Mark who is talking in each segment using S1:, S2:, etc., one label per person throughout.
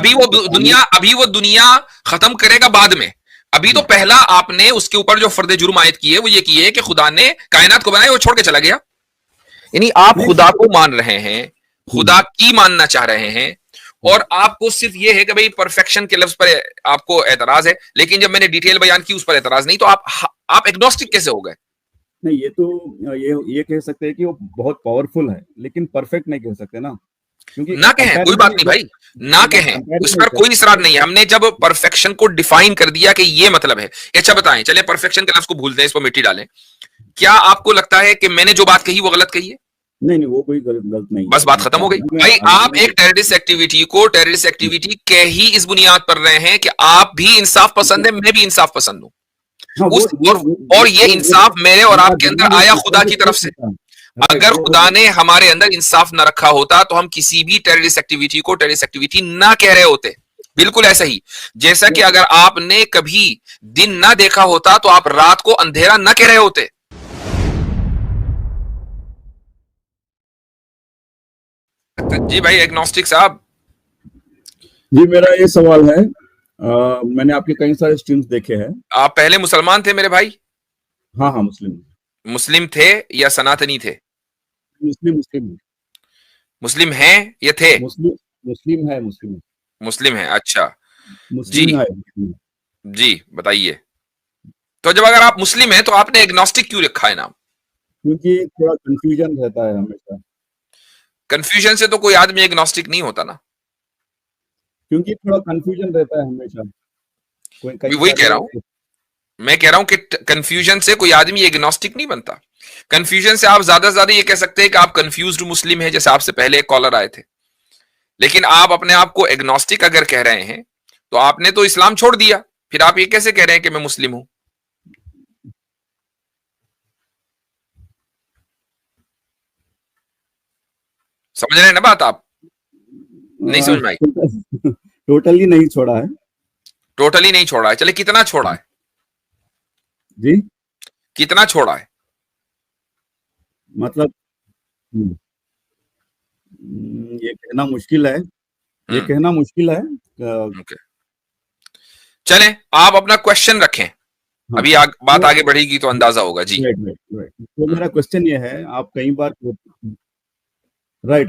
S1: अभी वो दुनिया खत्म करेगा बाद में। अभी तो पहला आपने उसके ऊपर जो फर्द जुर्म आयत की है वो ये की है कि खुदा ने कायनात को बनाया, वो छोड़ के चला गया। यानी आप खुदा को मान रहे हैं, खुदा की मानना चाह रहे हैं, और आपको सिर्फ ये है कि भाई परफेक्शन के लफ्ज पर आपको एतराज है, लेकिन जब मैंने डिटेल बयान की उस पर एतराज नहीं, तो आप एग्नोस्टिक कैसे हो गए?
S2: नहीं, ये तो ये कह सकते हैं कि वो बहुत पावरफुल है, लेकिन परफेक्ट नहीं कह सकते ना, क्योंकि
S1: ना कहें, कोई बात नहीं भाई, ना कहें, उस पर कोई इसरार नहीं है। हमने जब परफेक्शन को डिफाइन कर दिया कि ये मतलब है, अच्छा बताएं, चले परफेक्शन के लफ्ज को भूल दें, इस पर मिट्टी डालें। क्या आपको लगता है कि मैंने जो बात कही वो गलत कही है?
S2: नहीं, वो कोई गलत नहीं,
S1: बस बात खत्म हो गई भाई। आप एक टेररिस्ट एक्टिविटी को टेररिस्ट एक्टिविटी कह ही इस बुनियाद पर रहे हैं कि आप भी इंसाफ पसंद है, मैं भी इंसाफ पसंद हूं।
S2: हाँ,
S1: और ये इंसाफ मेरे और आपके अंदर आया खुदा की तरफ से। अगर खुदा ने हमारे अंदर इंसाफ न रखा होता तो हम किसी भी टेररिस्ट एक्टिविटी को टेररिस्ट एक्टिविटी ना कह रहे होते। बिल्कुल ऐसा ही जैसा कि अगर आपने कभी दिन ना देखा होता तो आप रात को अंधेरा ना कह रहे होते। जी भाई एग्नोस्टिक साहब।
S2: जी, मेरा ये सवाल है, मैंने आपके कई सारे स्ट्रीम्स देखे हैं।
S1: आप पहले मुसलमान थे मेरे भाई?
S2: हाँ, मुस्लिम।
S1: मुस्लिम थे या सनातनी थे?
S2: मुस्लिम।
S1: मुस्लिम हैं या थे?
S2: मुस्लिम है, मुस्लिम।
S1: मुस्लिम है, अच्छा। जी
S2: मुस्लिम है, मुस्लिम।
S1: जी बताइए। तो जब अगर आप मुस्लिम हैं तो आपने एग्नोस्टिक क्यों रखा है नाम?
S2: क्योंकि थोड़ा कंफ्यूजन रहता है हमेशा।
S1: कंफ्यूजन से तो कोई आदमी एग्नोस्टिक नहीं होता ना।
S2: क्योंकि थोड़ा कंफ्यूजन रहता है हमेशा, कोई कई
S1: वही कह
S2: सारे।
S1: रहा हूं, मैं कह रहा हूं कि कंफ्यूजन से कोई आदमी एग्नोस्टिक नहीं बनता। कंफ्यूजन से आप ज्यादा से ज्यादा ये कह सकते हैं कि आप कंफ्यूज्ड मुस्लिम हैं, जैसे आपसे पहले एक कॉलर आए थे। लेकिन आप अपने आप को एग्नोस्टिक अगर कह रहे हैं तो आपने तो इस्लाम छोड़ दिया, फिर आप ये कैसे कह रहे हैं कि मैं मुस्लिम हूं? समझ रहे हैं ना बात आप? नहीं समझ में आई?
S2: टोटली नहीं छोड़ा है।
S1: टोटली नहीं छोड़ा है, चले कितना छोड़ा है?
S2: जी,
S1: कितना छोड़ा है?
S2: मतलब ये कहना मुश्किल है, ये कहना मुश्किल है।
S1: ओके, चलें आप अपना क्वेश्चन रखें,
S2: हाँ,
S1: अभी बात आगे बढ़ेगी तो अंदाजा होगा। जी
S2: राइट। तो मेरा क्वेश्चन ये है, आप कई बार राइट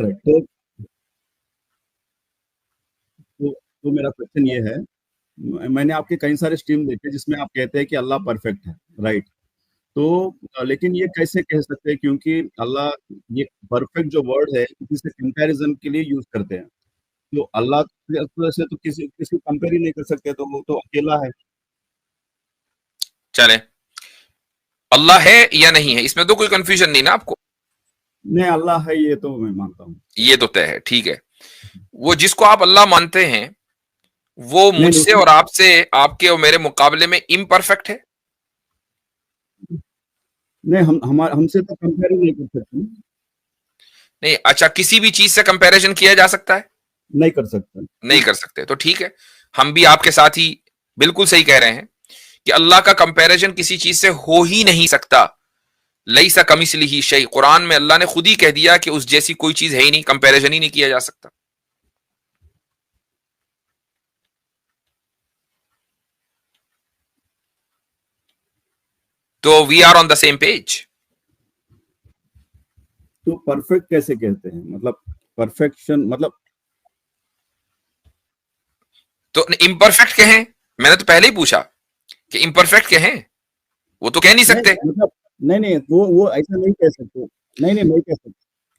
S2: तो मेरा क्वेश्चन ये है, मैंने आपके कई सारे स्ट्रीम देखे जिसमें आप कहते हैं कि अल्लाह परफेक्ट है, राइट? तो लेकिन ये कैसे कह सकते हैं, क्योंकि अल्लाह, ये परफेक्ट जो वर्ड है किसी से कंपैरिजन के लिए यूज करते हैं, तो अल्लाह से तो किसी किसी कंपेयर ही नहीं कर सकते, तो वो तो अकेला है।
S1: चलें, अल्लाह है या नहीं है इसमें तो कोई कंफ्यूजन नहीं ना आपको?
S2: नहीं, अल्लाह है, ये तो मैं मानता हूँ।
S1: ये तो तय है, ठीक है। वो जिसको आप अल्लाह मानते हैं वो
S2: नहीं,
S1: मुझसे और आपसे, आपके और मेरे मुकाबले में इम्परफेक्ट है?
S2: नहीं, हमसे तो कंपेयर ही नहीं कर सकते।
S1: नहीं, अच्छा, किसी भी चीज से कंपैरिजन किया जा सकता है?
S2: नहीं कर सकते।
S1: नहीं कर सकते, तो ठीक है। हम भी आपके साथ ही बिल्कुल सही कह रहे हैं कि अल्लाह का कंपैरिजन किसी चीज से हो ही नहीं सकता। लईसा कमिसलिही शै, कुरान में अल्लाह ने खुद ही कह दिया कि उस जैसी कोई चीज है ही नहीं, कंपैरिजन ही नहीं किया जा सकता। तो we are on the same page.
S2: तो परफेक्ट कैसे कहते हैं, मतलब परफेक्शन मतलब?
S1: तो इम्परफेक्ट कहें, मैंने तो पहले ही पूछा कि इम्परफेक्ट कहें, वो तो कह नहीं
S2: नहीं,
S1: सकते।
S2: मतलब नहीं, वो ऐसा नहीं कह सकते। नहीं कह सकते।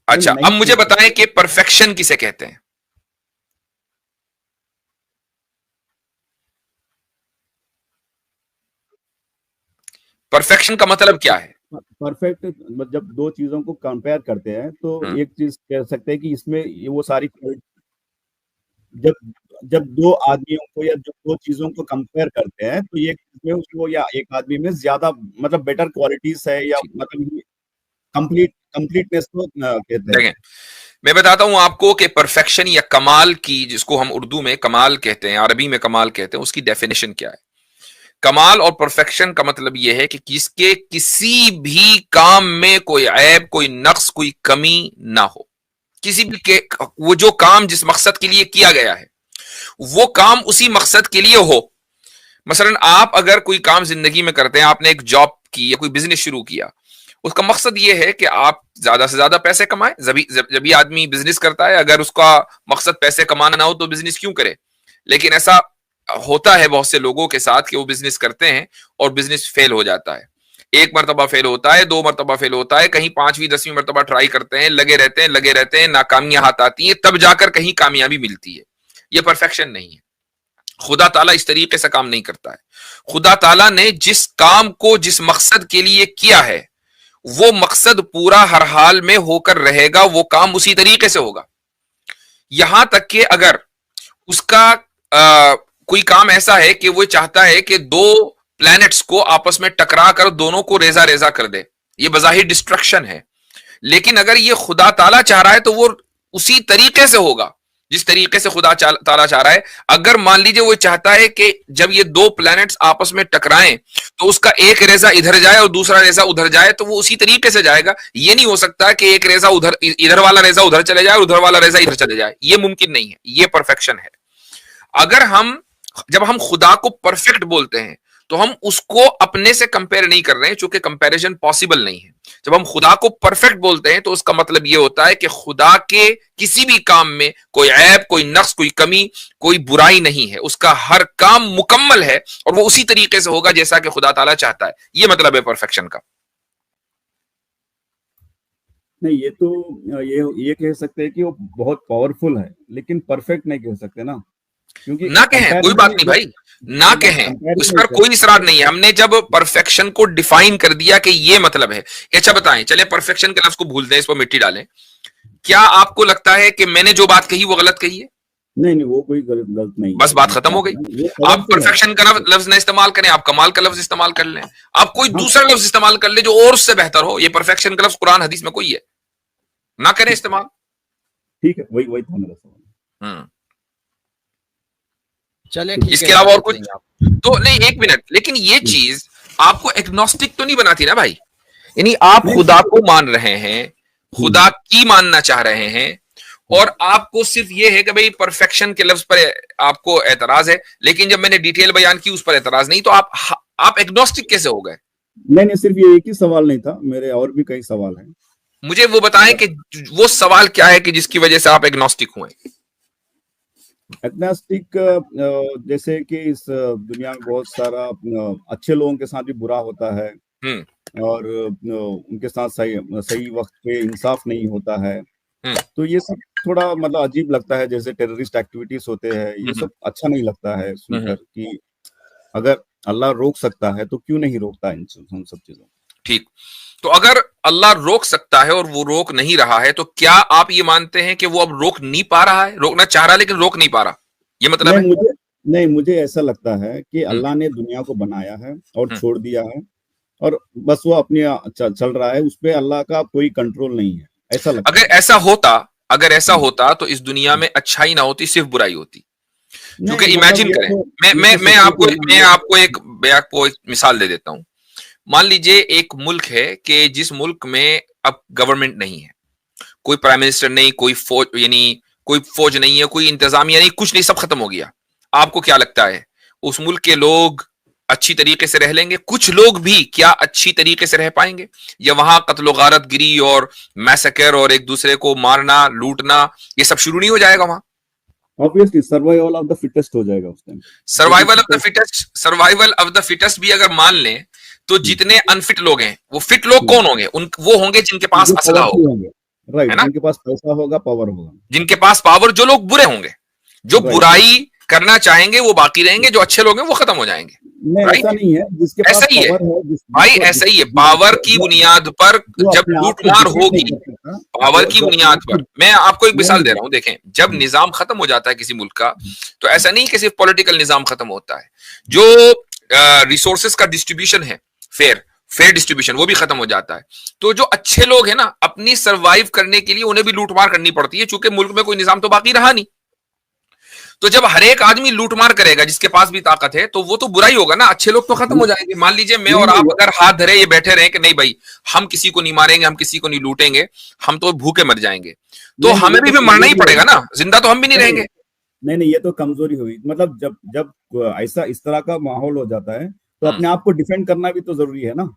S1: अच्छा, अब
S2: नहीं
S1: मुझे
S2: कह
S1: बताएं
S2: सकते।
S1: कि परफेक्शन किसे कहते हैं? परफेक्शन का मतलब क्या है?
S2: परफेक्ट जब दो चीजों को कंपेयर करते हैं तो एक चीज कह सकते हैं कि इसमें ये वो सारी जब जब दो आदमियों को या जब दो चीजों को कंपेयर करते हैं तो ये इसमें उसको या एक आदमी में ज्यादा मतलब बेटर क्वालिटीज है, या मतलब कंप्लीटनेस को कहते हैं।
S1: देखें, मैं बताता हूं आपको कि परफेक्शन या कमाल की, जिसको हम उर्दू में कमाल कहते हैं, अरबी में कमाल कहते हैं, उसकी डेफिनेशन क्या है? कमाल और परफेक्शन का मतलब यह है कि किसके किसी भी काम में कोई ऐब, कोई नक्स, कोई कमी ना हो। किसी भी के वो जो काम जिस मकसद के लिए किया गया है वो काम उसी मकसद के लिए हो। मसलन आप अगर कोई काम जिंदगी में करते हैं, आपने एक जॉब की या कोई बिजनेस शुरू किया, उसका मकसद ये है कि आप ज्यादा से ज्यादा पैसे कमाएं। जब भी आदमी बिजनेस करता है, अगर उसका मकसद पैसे कमाना ना हो तो बिजनेस क्यों करे। लेकिन ऐसा होता है बहुत से लोगों के साथ कि वो बिजनेस करते हैं और बिजनेस फेल हो जाता है। एक मरतबा फेल होता है, दो मरतबा फेल होता है, कहीं 5वीं 10वीं मरतबा ट्राई करते हैं, लगे रहते हैं, नाकामियां हाथ आती हैं, तब जाकर कहीं कामयाबी मिलती है। ये परफेक्शन नहीं है। खुदा ताला इस तरीके से काम नहीं करता है। खुदा ताला ने जिस काम को जिस मकसद के लिए किया है, वो मकसद पूरा हर हाल में होकर रहेगा, वो काम उसी तरीके से होगा। यहां तक कि अगर उसका कोई काम ऐसा है कि वो चाहता है कि दो प्लैनेट्स को आपस में टकरा कर दोनों को रेजा रेजा कर दे, ये बज़ाहिर डिस्ट्रक्शन है। लेकिन अगर ये खुदा ताला चाह रहा है तो वो उसी तरीके से होगा जिस तरीके से खुदा ताला चाह रहा है। अगर मान लीजिए वो चाहता है कि जब ये दो प्लैनेट्स आपस में टकराएं तो उसका एक रेजा इधर जाए और दूसरा रेजा उधर जाए, तो वो उसी तरीके से जाएगा। ये नहीं हो सकता कि एक रेजा इधर वाला रेजा उधर चले जाए और उधर वाला रेजा इधर चले जाए, ये मुमकिन नहीं है। ये परफेक्शन है। जब हम खुदा को परफेक्ट बोलते हैं तो हम उसको अपने से कंपेयर नहीं कर रहे हैं, चूंकि कंपैरिजन पॉसिबल नहीं है। जब हम खुदा को परफेक्ट बोलते हैं तो उसका मतलब यह होता है कि खुदा के किसी भी काम में कोई ऐब, कोई नक्स, कोई कमी, कोई बुराई नहीं है। उसका हर काम मुकम्मल है और वो उसी तरीके से होगा जैसा कि खुदा ताला चाहता है। ये मतलब है परफेक्शन का।
S2: नहीं, ये तो ये कह सकते हैं कि वो बहुत पावरफुल है, लेकिन परफेक्ट नहीं कह सकते ना, क्योंकि
S1: ना कहें, कोई बात नहीं भाई, ना कहें, उस पर कोई इसरार नहीं है। हमने जब परफेक्शन को डिफाइन कर दिया कि ये मतलब है। अच्छा बताएं, चले परफेक्शन के लफ्ज को भूल दें, इस पर मिट्टी डालें। क्या आपको लगता है कि मैंने जो बात कही वो गलत कही है?
S2: नहीं, वो कोई गलत नहीं,
S1: बस बात खत्म हो गई। आप परफेक्शन का लफ्ज ना इस्तेमाल करें, आप कमाल का लफ्ज इस्तेमाल कर लें, आप कोई दूसरा लफ्ज इस्तेमाल कर ले जो और उससे बेहतर हो। ये परफेक्शन का लफ्ज कुरान हदीस में कोई है, ना करें इस्तेमाल।
S2: ठीक है, वही था मेरा सवाल।
S3: चले,
S1: इसके अलावा और कुछ तो नहीं। एक मिनट, लेकिन ये चीज आपको एग्नोस्टिक तो नहीं बनाती ना भाई। यानी आप खुदा को मान रहे हैं, खुदा की मानना चाह रहे हैं, और आपको सिर्फ ये है कि भाई परफेक्शन के लफ्ज पर आपको एतराज है, लेकिन जब मैंने डिटेल बयान की उस पर एतराज नहीं, तो आप एग्नोस्टिक कैसे हो गए?
S2: नहीं, सिर्फ ये एक ही सवाल नहीं था, मेरे और भी कई सवाल हैं।
S1: मुझे वो बताएं कि वो सवाल क्या है कि जिसकी वजह से आप एग्नोस्टिक हुए।
S2: एग्नोस्टिक, जैसे कि इस दुनिया में बहुत सारा अच्छे लोगों के साथ भी बुरा होता है, और उनके साथ सही वक्त पे इंसाफ नहीं होता है। तो ये सब थोड़ा मतलब अजीब लगता है, जैसे टेररिस्ट एक्टिविटीज होते हैं, ये सब अच्छा नहीं लगता है सुनकर कि अगर अल्लाह रोक सकता है तो क्यों नहीं रोकता इन सब चीजों। ठीक,
S1: तो अगर अल्लाह रोक सकता है और वो रोक नहीं रहा है, तो क्या आप ये मानते हैं कि वो अब रोक नहीं पा रहा है? रोकना चाह रहा है लेकिन रोक नहीं पा रहा, ये मतलब है?
S2: मुझे ऐसा लगता है कि अल्लाह ने दुनिया को बनाया है और छोड़ दिया है, और बस वो अपने चल रहा है, उस पर अल्लाह का कोई कंट्रोल नहीं है, ऐसा लगता है।
S1: अगर ऐसा होता तो इस दुनिया में अच्छाई ना होती, सिर्फ बुराई होती। क्योंकि इमेजिन करें, मैं आपको एक मिसाल दे देता हूं। मान लीजिए एक मुल्क है कि जिस मुल्क में अब गवर्नमेंट नहीं है, कोई प्राइम मिनिस्टर नहीं, कोई फौज नहीं है, कोई इंतजामिया नहीं, कुछ नहीं, सब खत्म हो गया। आपको क्या लगता है उस मुल्क के लोग अच्छी तरीके से रह लेंगे? कुछ लोग भी क्या अच्छी तरीके से रह पाएंगे? या वहां कत्ल गारत गिरी और मैसेकर और एक दूसरे को मारना, लूटना, ये सब शुरू नहीं हो जाएगा वहां?
S2: Obviously survival of the fittest हो जाएगा उस time.
S1: Survival of the fittest भी अगर मान लें तो जितने अनफिट लोग हैं, वो फिट लोग कौन होंगे? वो होंगे जिनके पास असला होगा,
S2: राइट, जिनके पास पैसा होगा, पावर होगा,
S1: जिनके पास पावर। जो लोग बुरे होंगे, जो बुराई करना चाहेंगे, वो बाकी रहेंगे, जो अच्छे लोग हैं वो खत्म हो जाएंगे।
S2: ऐसा नहीं है, जिसके पास
S1: ऐसा ही है भाई, ऐसा ही है। पावर की बुनियाद पर जब लूटमार होगी, पावर की बुनियाद पर, मैं आपको एक मिसाल दे रहा हूं, देखें, जब निजाम खत्म हो जाता है किसी मुल्क का, तो ऐसा नहीं कि सिर्फ पॉलिटिकल निजाम खत्म होता है, जो रिसोर्सेस का डिस्ट्रीब्यूशन है, फेयर डिस्ट्रीब्यूशन, वो भी खत्म हो जाता है। तो जो अच्छे लोग हैं ना, अपनी सरवाइव करने के लिए उन्हें भी लूटमार करनी पड़ती है, चूंकि मुल्क में कोई निजाम तो बाकी रहा नहीं। तो जब हर एक आदमी लूटमार करेगा जिसके पास भी ताकत है, तो वो तो बुराई होगा ना, अच्छे लोग तो खत्म हो जाएंगे। मान लीजिए मैं और आप अगर हाथ धरे ये बैठे रहे कि नहीं भाई, हम किसी को नहीं मारेंगे, हम किसी को नहीं लूटेंगे, हम तो भूखे मर जाएंगे, तो हमें भी मरना ही पड़ेगा ना, जिंदा तो हम भी नहीं रहेंगे।
S2: नहीं, ये तो कमजोरी हुई। मतलब जब जब ऐसा इस तरह का माहौल हो जाता है तो अपने आप को डिफेंड करना भी तो जरूरी है ना।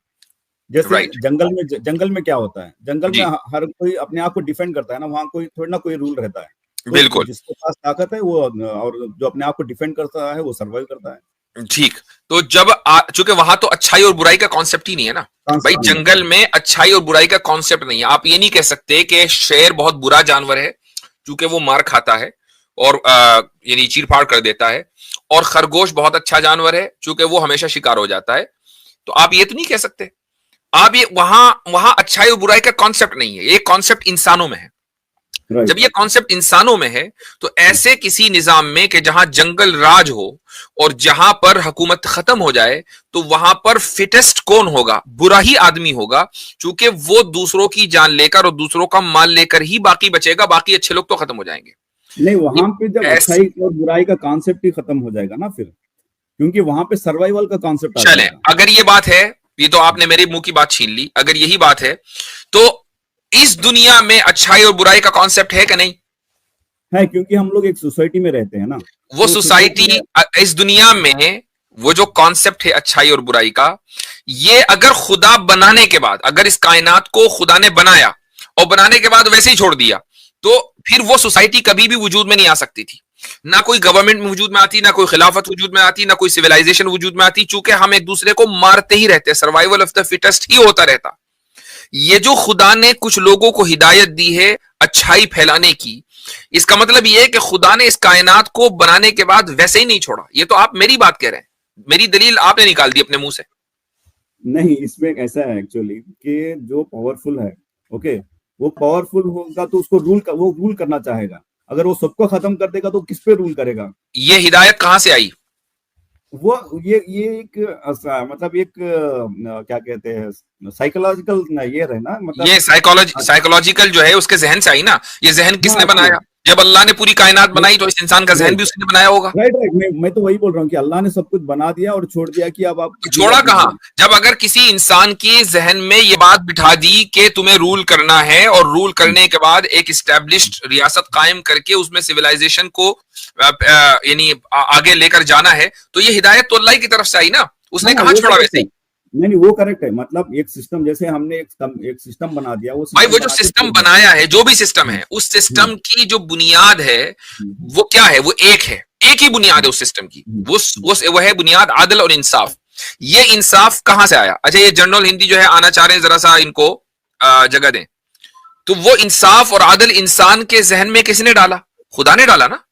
S2: जैसे
S1: राइट।
S2: जंगल में क्या होता है, जंगल में
S1: जी,
S2: हर कोई अपने आप को डिफेंड करता है ना, वहाँ कोई थोड़ी ना कोई रूल रहता है। तो
S1: बिल्कुल।
S2: जिसके पास ताकत है वो, और जो अपने आप को डिफेंड करता है वो सर्वाइव करता है।
S1: ठीक। तो जब चूंकि वहां तो अच्छाई और बुराई का कॉन्सेप्ट ही नहीं है ना भाई,
S2: कॉन्सेप्ट नहीं है।
S1: जंगल में अच्छाई और बुराई का कॉन्सेप्ट नहीं है। आप ये नहीं कह सकते कि शेर बहुत बुरा जानवर है क्योंकि वो मार खाता है और यानी चीरफाड़ कर देता है, और खरगोश बहुत अच्छा जानवर है क्योंकि वो हमेशा शिकार हो जाता है। तो आप ये तो नहीं कह सकते। आप ये वहां वहां अच्छाई और बुराई का कॉन्सेप्ट नहीं है, ये कॉन्सेप्ट इंसानों में है। जब
S2: राइट।
S1: ये कॉन्सेप्ट इंसानों में है तो ऐसे किसी निजाम में कि जहां जंगल राज हो और जहां पर हुकूमत खत्म हो जाए, तो वहां पर फिटेस्ट कौन होगा? बुरा ही आदमी होगा, क्योंकि वो दूसरों की जान लेकर और दूसरों का माल लेकर ही बाकी बचेगा, बाकी अच्छे लोग तो खत्म हो जाएंगे।
S2: नहीं, वहां पे जब
S1: ऐस
S2: अच्छाई और बुराई का कॉन्सेप्ट ही खत्म हो जाएगा ना फिर, क्योंकि वहां पे सर्वाइवल का कॉन्सेप्ट आ
S1: चले,
S2: जाएगा।
S1: अगर ये बात है, ये तो आपने मेरे मुंह की बात छीन ली, अगर यही बात है तो इस दुनिया में अच्छाई और बुराई का कॉन्सेप्ट है कि नहीं?
S2: है, क्योंकि हम लोग एक सोसाइटी में रहते हैं ना,
S1: वो
S2: तो सोसाइटी
S1: सोसाइटी,
S2: में।
S1: इस दुनिया में वो जो कॉन्सेप्ट है अच्छाई और बुराई का, ये अगर खुदा बनाने के बाद, अगर इस कायनात को खुदा ने बनाया और बनाने के बाद वैसे ही छोड़ दिया, तो फिर वो सोसाइटी कभी भी वजूद में नहीं आ सकती थी। ना कोई गवर्नमेंट वजूद में आती, ना कोई खिलाफत वजूद में आती, ना कोई सिविलाइजेशन वजूद में आती, चूंकि हम एक दूसरे को मारते ही रहते, सर्वाइवल ऑफ द फिटेस्ट ही होता रहता। ये जो खुदा ने कुछ लोगों को हिदायत दी है अच्छाई फैलाने की, इसका मतलब ये है कि खुदा ने इस कायनात को बनाने के बाद वैसे ही नहीं छोड़ा। ये तो आप मेरी बात कह रहे हैं, मेरी दलील आपने निकाल दी अपने मुंह से।
S2: नहीं, इसमें ऐसा है एक्चुअली कि जो पावरफुल है, ओके, वो पावरफुल होगा तो उसको वो रूल करना चाहेगा। अगर वो सबको खत्म कर देगा तो किस पे रूल करेगा?
S1: ये हिदायत कहां से आई?
S2: वो ये एक मतलब एक क्या कहते हैं, साइकोलॉजिकल ये रहे ना, मतलब।
S1: ये साइकोलॉजिकल जो है उसके जहन से आई ना। ये जहन किसने
S2: हाँ,
S1: बनाया? जब अल्लाह ने पूरी कायनात बनाई तो इस इंसान का जहन
S2: राइट,
S1: भी उसने बनाया होगा।
S2: Right, right. मैं तो वही बोल रहा हूँ कि अल्लाह ने सब कुछ बना दिया और छोड़ दिया कि अब आप जियो
S1: छोड़ा
S2: अपनी
S1: कहां?
S2: जिंदगी।
S1: जब अगर किसी इंसान के जहन में ये बात बिठा दी कि तुम्हें रूल करना है, और रूल करने के बाद एक स्टैब्लिश्ड रियासत कायम करके उसमें सिविलाइजेशन को यानी आगे लेकर जाना है, तो ये हिदायत तो अल्लाह की तरफ से आई ना, उसने
S2: हाँ,
S1: कहां
S2: वो
S1: छोड़ा
S2: करेक्ट
S1: वैसे
S2: है।
S1: ही।
S2: नहीं, नहीं, वो करेक्ट है। मतलब एक सिस्टम, जैसे हमने एक सिस्टम बना दिया, वो
S1: भाई
S2: सिस्टम
S1: वो जो
S2: बना के
S1: सिस्टम
S2: छोड़ दिया।
S1: बनाया है, जो भी सिस्टम
S2: हम्म,
S1: है, उस
S2: हम्म,
S1: सिस्टम की जो बुनियाद है
S2: हम्म,
S1: वो क्या है? वो एक है, एक ही बुनियाद है उस सिस्टम की।
S2: हम्म,
S1: वो है बुनियाद आदल और इंसाफ। ये इंसाफ कहां से आया? अच्छा, ये जनरल हिंदी जो है आना चाह रहे हैं, जरा सा इनको जगह दें। तो वो इंसाफ और आदल इंसान के जहन में किसने डाला? खुदा ने डाला ना।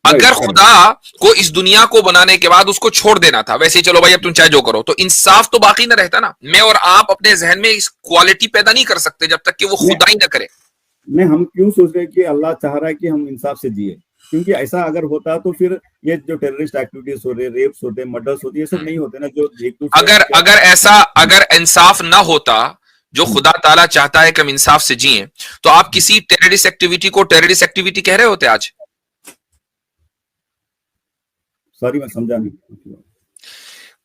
S2: राइट,
S1: अगर
S2: करेक्ट।
S1: खुदा को इस दुनिया को बनाने के बाद उसको छोड़ देना था, वैसे ही चलो भाई अब तुम चाहे जो करो, तो इंसाफ तो बाकी ना रहता ना। मैं और आप अपने जहन में इस क्वालिटी पैदा नहीं कर सकते जब तक कि वो
S2: नहीं,
S1: खुदा ही ना करे।
S2: नहीं, हम क्यों सोच रहे हैं कि अल्लाह चाह रहा है कि हम इंसाफ से जिए? क्योंकि ऐसा अगर होता तो फिर ये जो टेररिस्ट एक्टिविटीज हो रहे, रेप्स होते, मर्डर्स होते, ये सब नहीं होते ना, जो एक दूसरे
S1: अगर
S2: के।
S1: अगर ऐसा, अगर इंसाफ ना होता, जो
S2: हम्म,
S1: खुदा ताला चाहता है कि हम इंसाफ से जिए, तो आप किसी टेररिस्ट एक्टिविटी को टेररिस्ट एक्टिविटी कह रहे होते आज?
S2: सॉरी, मैं समझा नहीं।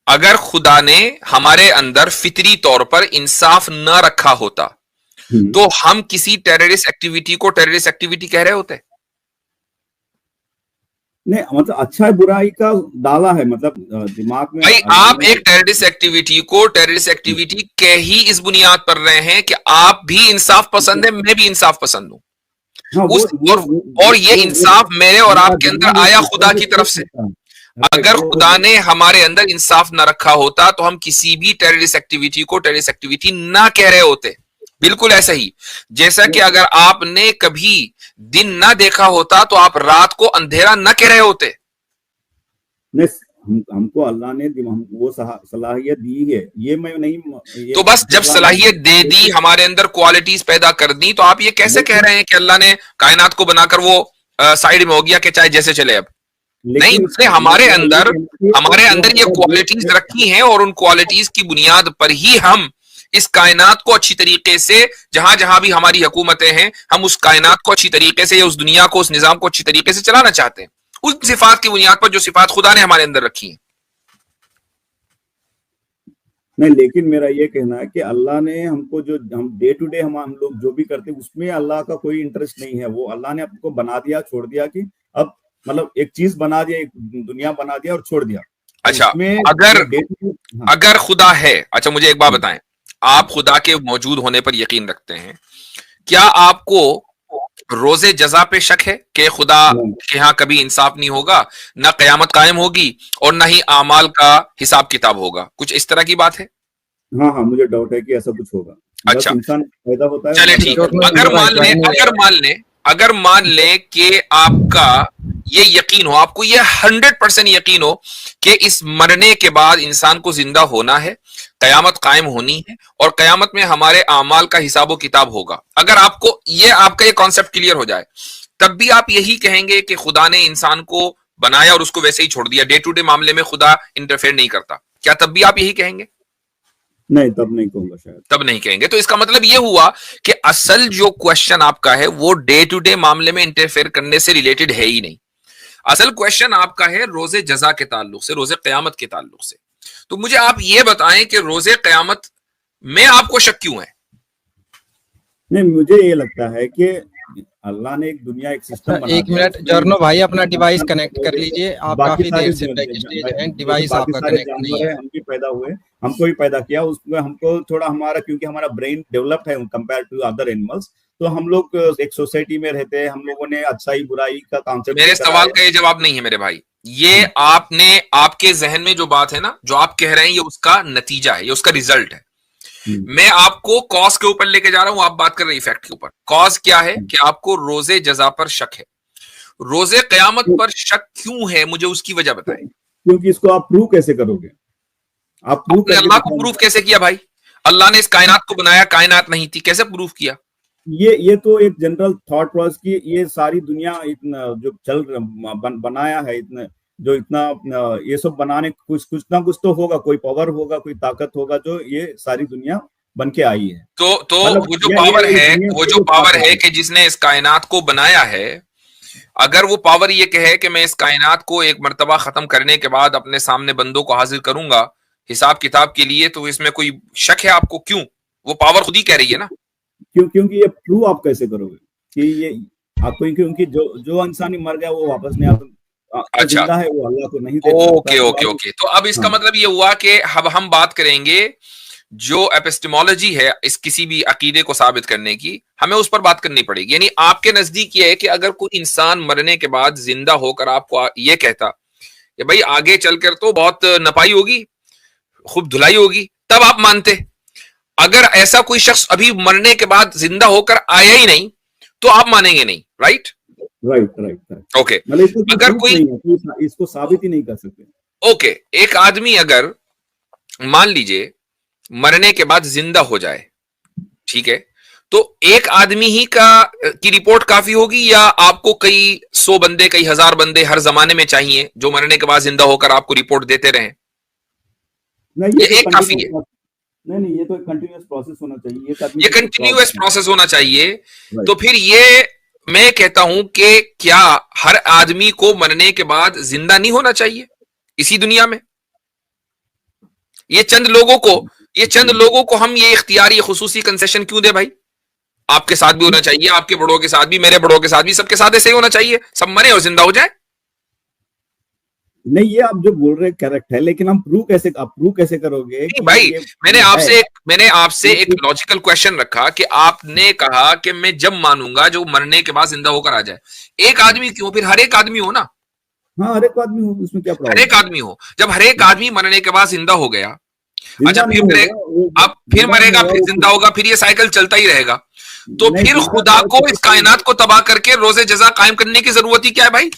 S1: अगर खुदा ने हमारे अंदर फितरी तौर पर इंसाफ न रखा होता,
S2: हम्म,
S1: तो हम किसी टेररिस्ट एक्टिविटी को टेररिस्ट एक्टिविटी कह रहे होते?
S2: नहीं, मतलब अच्छा है बुराई का डाला है, मतलब दिमाग में
S1: भाई
S2: अल्लाह
S1: आप
S2: ने।
S1: एक टेररिस्ट एक्टिविटी को टेररिस्ट एक्टिविटी कह ही इस बुनियाद पर रहे हैं कि आप भी इंसाफ पसंद है, मैं भी इंसाफ पसंद हूं।
S2: हाँ,
S1: उस और ये इंसाफ मेरे और
S2: हमारा
S1: आपके
S2: दिमाग
S1: अंदर आया
S2: इस तरह
S1: खुदा
S2: से
S1: की तरफ
S2: सोच
S1: से।
S2: सकता है। राइट,
S1: अगर
S2: वो
S1: खुदा ने हमारे अंदर इंसाफ ना रखा होता तो हम किसी भी टेररिस्ट एक्टिविटी को टेररिस्ट एक्टिविटी ना कह रहे होते। बिल्कुल ऐसा ही जैसा कि अगर आपने कभी दिन ना देखा होता तो आप रात को अंधेरा ना कह रहे होते।
S2: नहीं, हमको अल्लाह ने वो सलाहियत दी है, ये मैं नहीं, ये
S1: तो बस जब
S2: झुटला नहीं
S1: सलाहियत
S2: सकता।
S1: दे दी,
S2: लेकिन
S1: हमारे अंदर क्वालिटीज पैदा कर दी, तो आप ये कैसे कह
S2: लेकिन
S1: रहे हैं कि अल्लाह ने कायनात को बनाकर वो साइड में हो गया कि चाहे जैसे चले अब? नहीं,
S2: लेकिन
S1: उसने
S2: मेरा ये कहना है कि
S1: हमारे
S2: वो
S1: अंदर ये
S2: हमारा
S1: क्वालिटीज रखी हैं, और उन क्वालिटीज की बुनियाद पर ही हम इस कायनात को अच्छी तरीके से, जहां जहां भी हमारी हुकूमतें हैं, हम उस कायनात को अच्छी तरीके से, या उस दुनिया को, उस निजाम को अच्छी तरीके से चलाना चाहते हैं, उन सिफात की बुनियाद पर जो सिफात खुदा ने हमारे अंदर रखी है।
S2: नहीं, लेकिन मेरा ये कहना है कि अल्लाह ने हमको जो हम डे टू डे हम लोग जो भी करते हैं उसमें अल्लाह का कोई इंटरेस्ट नहीं है। वो अल्लाह ने आपको बना दिया, छोड़ दिया कि अब मतलब एक चीज बना दिया, एक दुनिया बना दिया और छोड़ दिया।
S1: अच्छा,
S2: इसमें
S1: अगर
S2: हाँ
S1: अगर खुदा है, अच्छा मुझे एक बात बताएं, आप खुदा के मौजूद होने पर यकीन रखते हैं, क्या आपको रोजे जजा पे शक है कि खुदा
S2: नहीं,
S1: के यहाँ कभी इंसाफ नहीं होगा, ना कयामत कायम होगी और ना ही आमाल का हिसाब किताब होगा, कुछ इस तरह की बात है?
S2: हाँ हाँ, मुझे डाउट है कि ऐसा कुछ होगा। बस
S1: अच्छा,
S2: इंसान पैदा होता है,
S1: चले
S2: मरता
S1: ठीक
S2: है,
S1: है।
S2: बस
S1: अगर
S2: यही।
S1: मान लें, अगर मान लें कि आपका ये यकीन हो, आपको ये 100% यकीन हो कि इस मरने के बाद इंसान को जिंदा होना है, कयामत कायम होनी है और कयामत में हमारे आमाल का हिसाब किताब होगा, अगर आपको ये आपका ये कॉन्सेप्ट क्लियर हो जाए, तब भी आप यही कहेंगे कि खुदा ने इंसान को बनाया और उसको वैसे ही छोड़ दिया, डे टू डे मामले में खुदा इंटरफेयर नहीं करता, क्या तब भी आप यही कहेंगे?
S2: नहीं, तब नहीं कहूंगा शायद।
S1: तब नहीं कहेंगे। तो इसका मतलब यह हुआ कि असल जो क्वेश्चन आपका है वो डे टू डे मामले में इंटरफेयर करने से रिलेटेड है ही नहीं। असल क्वेश्चन आपका है रोजे जजा के ताल्लुक से, रोजे कयामत के ताल्लुक से। तो मुझे आप ये बताएं कि रोजे कयामत में आपको शक क्यों है?
S2: नहीं, मुझे ये लगता है कि अल्लाह ने एक दुनिया, एक सिस्टम बना
S3: एक
S2: दिया,
S3: मिनट
S2: उसमें
S3: जर्नो भाई, अपना डिवाइस
S2: इंसान
S3: कनेक्ट कर लीजिए। आप
S2: बाकी
S3: काफी
S2: सारे
S3: देर से बैक स्टेज हैं,
S2: जैसे
S3: डिवाइस
S2: बाकी
S3: आपका
S2: सारे
S3: कनेक्ट नहीं
S2: जानवर
S3: है।
S2: है, हम भी पैदा हुए, हमको भी पैदा किया, उसमें हमको थोड़ा हमारा, क्योंकि हमारा ब्रेन डेवलप्ड है कंपेयर टू अदर एनिमल्स, तो हम लोग एक सोसाइटी में रहते हैं, हम लोगों ने अच्छाई बुराई का कॉन्सेप्ट
S1: मेरे
S2: लेकर
S1: सवाल
S2: आए।
S1: का ये जवाब नहीं है मेरे भाई। ये आपने, आपके जहन में जो बात है ना, जो आप कह रहे हैं, ये उसका नतीजा है, ये उसका रिजल्ट है। मैं आपको कॉज के ऊपर लेके जा रहा हूं, आप बात कर रहे हैं इफेक्ट के ऊपर। कॉज क्या है कि आपको रोजे जजा पर शक है, रोजे कयामत पर शक क्यों है, मुझे उसकी वजह बताएं।
S2: क्योंकि इसको आप प्रूव कैसे करोगे? आप प्रूव
S1: आपने
S2: करके
S1: अल्लाह को प्रूफ
S2: दिखाओगे।
S1: कैसे किया भाई? अल्लाह ने इस कायनात को बनाया, कायनात नहीं थी, कैसे प्रूफ किया?
S2: ये तो एक जनरल थॉट प्रोसेस की, ये सारी दुनिया इतना जो बनाया है, इतना जो इतना ये सब बनाने, कुछ ना कुछ तो होगा, कोई पावर होगा, कोई ताकत होगा, जो ये सारी दुनिया बन के आई है।
S1: तो
S2: मतलब
S1: वो जो
S2: ये
S1: पावर
S2: इस
S1: है,
S2: दुनिया
S1: वो
S2: की
S1: जो
S2: जो
S1: पावर
S2: ताकत
S1: है
S2: है।
S1: कि जिसने इस कायनात को बनाया है, अगर वो पावर ये कहे कि मैं इस कायनात को एक मर्तबा खत्म करने के बाद अपने सामने बंदों को हाजिर करूंगा हिसाब किताब के लिए, तो इसमें कोई शक है आपको? क्यों? वो पावर खुद ही कह रही है ना।
S2: क्योंकि ये प्रूव आप कैसे करोगे कि ये आपको, क्योंकि जो जो इंसान ही मर गया वो वापस नहीं आता, जो
S1: अच्छा,
S2: जिंदा है वो अल्लाह को नहीं देख सकता,
S1: ओके
S2: तो
S1: ओके
S2: आप।
S1: ओके, तो अब इसका
S2: हाँ,
S1: मतलब ये हुआ कि अब हम बात करेंगे जो एपिस्टेमोलॉजी है इस किसी भी अकीदे को साबित करने की, हमें उस पर बात करनी पड़ेगी। यानी आपके नजदीक ये है कि अगर कोई इंसान मरने के बाद जिंदा होकर आपको ये कहता कि भाई आगे चलकर तो बहुत नपाई होगी, खूब धुलाई होगी, तब आप मानते। अगर ऐसा कोई शख्स अभी मरने के बाद जिंदा होकर आया ही नहीं, तो आप मानेंगे नहीं, राइट?
S2: राइट।
S1: ओके।
S2: मतलब इसको कोई
S1: अगर
S2: प्रूफ
S1: कोई,
S2: नहीं है, इसको साबित ही नहीं कर सकते।
S1: ओके, एक आदमी अगर मान लीजिए मरने के बाद जिंदा हो जाए, ठीक है, तो एक आदमी ही की रिपोर्ट काफी होगी या आपको कई 100 बंदे, कई 1000 बंदे हर जमाने में चाहिए जो मरने के बाद जिंदा होकर आपको रिपोर्ट देते रहे?
S2: नहीं,
S1: ये एक काफी है।
S2: नहीं, ये तो एक कंटिन्यूअस प्रोसेस होना चाहिए, एक आदमी
S1: ये
S2: से कुछ
S1: कंटिन्यूअस प्रोसेस होना चाहिए। तो
S2: राइट।
S1: फिर ये मैं कहता हूं कि क्या हर आदमी को मरने के बाद जिंदा नहीं होना चाहिए इसी दुनिया में? ये चंद लोगों को हम ये इख्तियारी खुसूसी कंसेशन क्यों दे भाई? आपके साथ भी होना चाहिए, आपके बड़ों के साथ भी, मेरे बड़ों के साथ भी, सबके साथ ऐसे ही होना चाहिए, सब मरे और जिंदा हो जाए।
S2: नहीं, ये आप जो बोल रहे करेक्ट है, लेकिन आप प्रूव कैसे करोगे
S1: नहीं
S2: कि
S1: भाई,
S2: ये
S1: मैंने आपसे
S2: है?
S1: एक लॉजिकल क्वेश्चन रखा कि आपने कहा कि मैं जब मानूंगा जो मरने के बाद जिंदा होकर आ जाए। एक आदमी क्यों, फिर हर एक आदमी हो ना,
S2: हाँ, हर एक आदमी हो, उसमें क्या
S1: हर
S2: प्रॉब्लम
S1: एक
S2: है?
S1: आदमी हो। जब हर एक आदमी मरने के बाद जिंदा हो गया, अच्छा
S2: जिंदा नहीं
S1: फिर मरे,
S2: होगा वो,
S1: अब फिर
S2: जिंदा नहीं
S1: मरेगा,
S2: होगा
S1: फिर
S2: वो,
S1: जिंदा होगा, फिर ये साइकिल चलता ही रहेगा। तो
S2: नहीं
S1: फिर
S2: जिंदा
S1: खुदा
S2: नहीं
S1: को
S2: होगा,
S1: इस कायनात को तबाह करके रोजे जजा कायम करने की जरूरत ही क्या है भाई?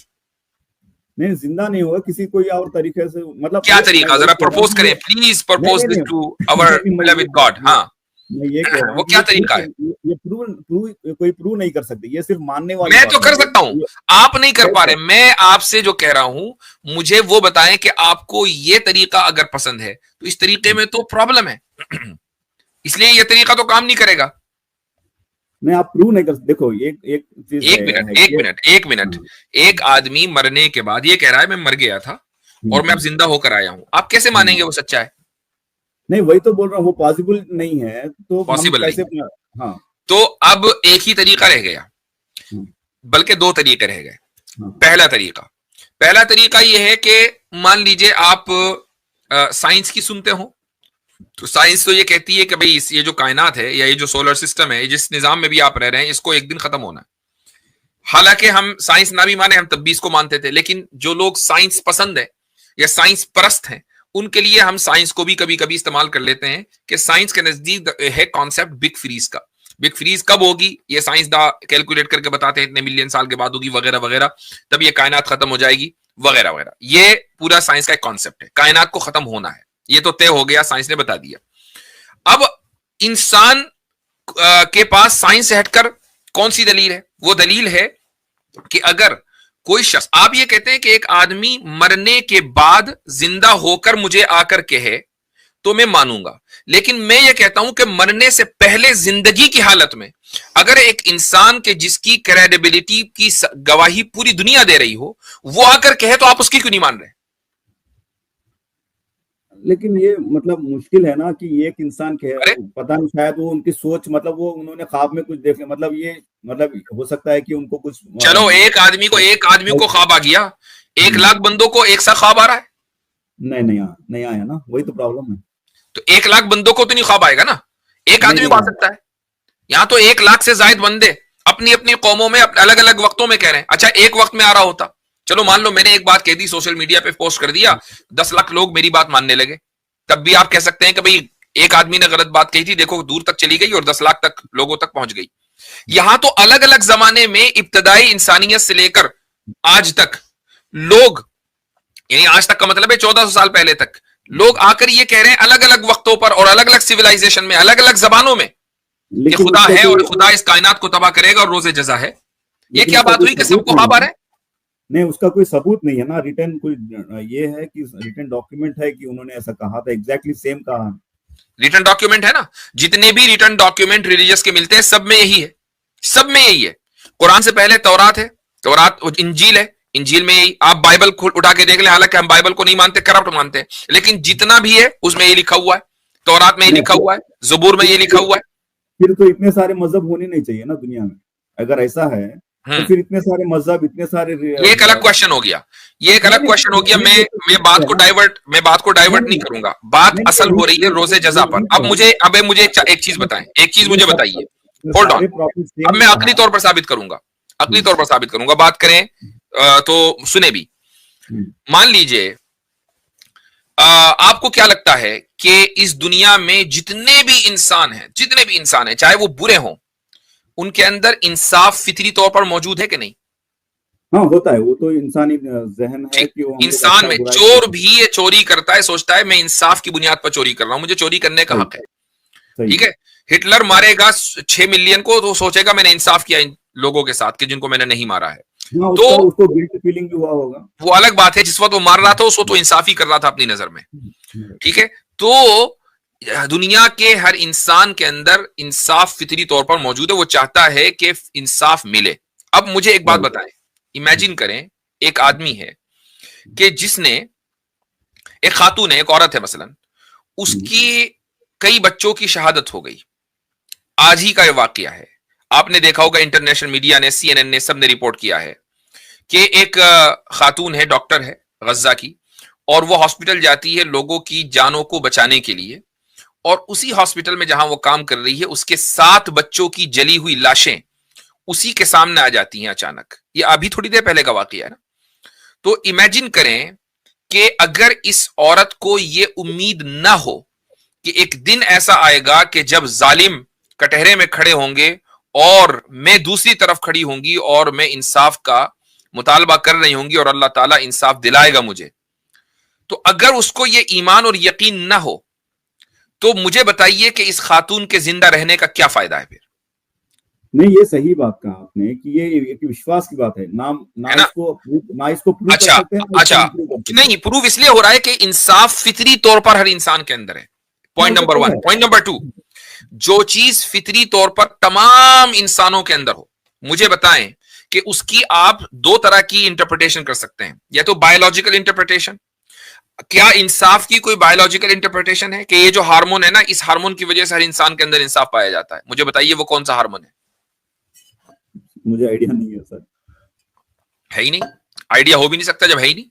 S2: नहीं, जिंदा नहीं होगा, किसी कोई और तरीके से, मतलब
S1: क्या
S2: मैं
S1: तरीका,
S2: वही
S1: जरा
S2: कह रहा हूँ
S1: प्रपोज
S2: कि
S1: करें प्लीज,
S2: नहीं
S1: प्रपोज
S2: नहीं
S1: दिस
S2: नहीं
S1: टू आवर
S2: मैं
S1: बिलवेड गॉड। हाँ,
S2: ये कह रहा
S1: वो
S2: हूँ कि
S1: क्या तरीका है?
S2: ये कोई प्रूव नहीं कर सकते, ये सिर्फ मानने वाली
S1: मैं
S2: बात
S1: तो
S2: है।
S1: कर सकता हूं, आप नहीं कर पा रहे। मैं आपसे जो कह रहा हूं, मुझे वो बताएं कि आपको ये तरीका अगर पसंद है तो इस तरीके में तो प्रॉब्लम है, इसलिए ये तरीका तो काम नहीं करेगा।
S2: नहीं, आप प्रूव नहीं कर सकते। देखो, एक चीज
S1: एक
S2: है
S1: मिनट,
S2: कि
S1: एक मिनट, एक आदमी मरने के बाद ये कह रहा है मैं मर गया था और मैं अब जिंदा होकर आया हूं, आप कैसे मानेंगे वो सच्चा है?
S2: नहीं, वही तो बोल रहा हूँ, वो पॉसिबल नहीं है, तो हम
S1: पॉसिबल नहीं।
S2: कैसे? हाँ
S1: तो अब एक ही तरीका रह गया,
S2: हाँ
S1: बल्कि दो तरीके रह गए।
S2: हाँ
S1: पहला तरीका, पहला तरीका यह है कि मान लीजिए आप साइंस की सुनते हो, तो साइंस तो ये कहती है कि भाई ये जो कायनात है या ये जो सोलर सिस्टम है, जिस निजाम में भी आप रह रहे हैं, इसको एक दिन खत्म होना है। हालांकि हम साइंस ना भी माने, हम तब भी इसको मानते थे, लेकिन जो लोग साइंस पसंद है या साइंस परस्त हैं, उनके लिए हम साइंस को भी कभी कभी इस्तेमाल कर लेते हैं कि साइंस के नजदीक है कॉन्सेप्ट बिग फ्रीज का। बिग फ्रीज कब होगी ये साइंसदान कैलकुलेट करके बताते हैं, इतने मिलियन साल के बाद होगी वगैरह वगैरह, तब ये कायनात खत्म हो जाएगी वगैरह वगैरह। ये पूरा साइंस का एक कॉन्सेप्ट है, कायनात को खत्म होना है, ये तो तय हो गया, साइंस ने बता दिया। अब इंसान के पास साइंस से हटकर कौन सी दलील है? वो दलील है कि अगर कोई शख्स, आप ये कहते हैं कि एक आदमी मरने के बाद जिंदा होकर मुझे आकर कहे तो मैं मानूंगा, लेकिन मैं ये कहता हूं कि मरने से पहले जिंदगी की हालत में अगर एक इंसान के जिसकी क्रेडिबिलिटी की गवाही पूरी दुनिया दे रही हो, वो आकर कहे तो आप उसकी क्यों नहीं मान रहे?
S2: लेकिन ये मतलब मुश्किल है ना कि एक इंसान के पता नहीं, शायद वो उनकी सोच, मतलब वो उन्होंने ख्वाब में कुछ देख लिया, मतलब ये मतलब हो सकता है कि उनको कुछ,
S1: चलो एक आदमी को ख्वाब आ गया, 1 लाख बंदों को एक सा ख्वाब आ रहा है?
S2: नहीं आया ना, वही तो प्रॉब्लम है।
S1: तो 1 लाख बंदों को तो नहीं ख्वाब आएगा ना, एक आदमी को आ सकता है। यहां तो 1 लाख से ज्यादा बंदे अपनी अपनी कौमों में अलग अलग वक्तों में कह रहे हैं। अच्छा, एक वक्त में आ रहा होता, चलो मान लो मैंने एक बात कह दी, सोशल मीडिया पे पोस्ट कर दिया, 10 लाख लोग मेरी बात मानने लगे, तब भी आप कह सकते हैं कि भाई एक आदमी ने गलत बात कही थी, देखो दूर तक चली गई और 10 लाख तक लोगों तक पहुंच गई। यहां तो अलग अलग जमाने में इब्तदाई इंसानियत से लेकर आज तक लोग, यानी आज तक का मतलब है 1400 साल पहले तक, लोग आकर ये कह रहे हैं अलग अलग वक्तों पर और अलग अलग सिविलाइजेशन में, अलग अलग जबानों में, कि खुदा है और खुदा इस कायनात को तबाह करेगा और रोजे जजा है। ये क्या बात हुई कि सबको ख्वाब आ रहा है?
S2: नहीं, उसका कोई सबूत नहीं है ना, रिटर्न कोई ये है कि रिटर्न डॉक्यूमेंट है कि उन्होंने ऐसा कहा था, एग्जैक्टली सेम कहा। रिटर्न
S1: डॉक्यूमेंट है ना, जितने भी रिटर्न डॉक्यूमेंट रिलीजियस के मिलते हैं सब में यही है, सब में यही है। कुरान से पहले तौरात है, तौरात, इंजील है, इंजील में यही। आप बाइबल उठा के देख ले, हालांकि हम बाइबल को नहीं मानते, करप्ट मानते हैं, लेकिन जितना भी है उसमें ये लिखा हुआ है, तौरात में ये लिखा हुआ है, ज़बूर में ये लिखा हुआ है।
S2: फिर तो इतने सारे मजहब होने नहीं चाहिए ना दुनिया में, अगर ऐसा है तो फिर इतने सारे मजहब, इतने सारे, ये
S1: एक अलग क्वेश्चन हो गया, ये एक अलग क्वेश्चन हो गया। मैं बात को डाइवर्ट नहीं करूंगा, बात असल हो रही है रोजे जजा पर। अब मुझे एक चीज बताएं, एक चीज मुझे बताइए, होल्ड ऑन, अब मैं अकली तौर पर साबित करूंगा, बात करें तो सुने भी। मान लीजिए आपको क्या लगता है कि इस दुनिया में जितने भी इंसान हैं, चाहे वो बुरे हों, उनके अंदर इंसाफ फितरी तौर पर मौजूद है कि नहीं?
S2: हाँ, होता है, वो तो इंसानी जहन है कि वो
S1: इंसान में, चोर भी ये चोरी करता है, सोचता है मैं इंसाफ की बुनियाद पर चोरी कर रहा हूं, मुझे चोरी करने का हक है, ठीक है। हिटलर मारेगा 6 मिलियन को तो सोचेगा मैंने इंसाफ किया इन लोगों के साथ कि जिनको मैंने नहीं मारा है। तो
S2: उसको गिल्ट फीलिंग भी हुआ होगा,
S1: वो अलग बात है, जिस वक्त वो मार रहा था उस वक्त तो इंसाफ ही कर रहा था अपनी नजर में, ठीक है। तो दुनिया के हर इंसान के अंदर इंसाफ फितरी तौर पर मौजूद है, वो चाहता है कि इंसाफ मिले। अब मुझे एक बात बताएं, इमेजिन करें एक आदमी है कि जिसने, एक खातून है, एक औरत है मसलन, उसकी कई बच्चों की शहादत हो गई, आज ही का यह वाकया है। आपने देखा होगा, इंटरनेशनल मीडिया ने, CNN ने, सबने रिपोर्ट किया है कि एक खातून है, डॉक्टर है गज्जा की, और वो हॉस्पिटल जाती है लोगों की जानों को बचाने के लिए, और उसी हॉस्पिटल में जहां वो काम कर रही है उसके 7 बच्चों की जली हुई लाशें उसी के सामने आ जाती हैं अचानक। ये अभी थोड़ी देर पहले का वाकया है ना। तो इमेजिन करें कि अगर इस औरत को ये उम्मीद ना हो कि एक दिन ऐसा आएगा कि जब जालिम कटहरे में खड़े होंगे और मैं दूसरी तरफ खड़ी होंगी और मैं इंसाफ का मुतालबा कर रही होंगी और अल्लाह ताला इंसाफ दिलाएगा मुझे, तो अगर उसको ये ईमान और यकीन ना हो, तो मुझे बताइए कि इस खातून के जिंदा रहने का क्या फायदा है फिर?
S2: नहीं, ये सही बात कहा आपने कि ये एक विश्वास की बात है, इसको प्रूव कर सकते हैं।
S1: अच्छा, नहीं, प्रूव इसलिए हो रहा है कि इंसाफ फितरी तौर पर हर इंसान के अंदर है, पॉइंट नंबर 1। पॉइंट नंबर 2, जो चीज फितरी तौर पर तमाम इंसानों के अंदर हो, मुझे बताएं कि उसकी आप 2 तरह की इंटरप्रिटेशन कर सकते हैं, या तो बायोलॉजिकल इंटरप्रिटेशन। क्या इंसाफ की कोई बायोलॉजिकल इंटरप्रिटेशन है कि ये जो हार्मोन है ना, इस हार्मोन की वजह से हर इंसान के अंदर इंसाफ पाया जाता है? मुझे बताइए वो कौन सा हार्मोन है?
S2: मुझे आइडिया नहीं है सर,
S1: है ही नहीं। आइडिया हो भी नहीं सकता जब है ही नहीं।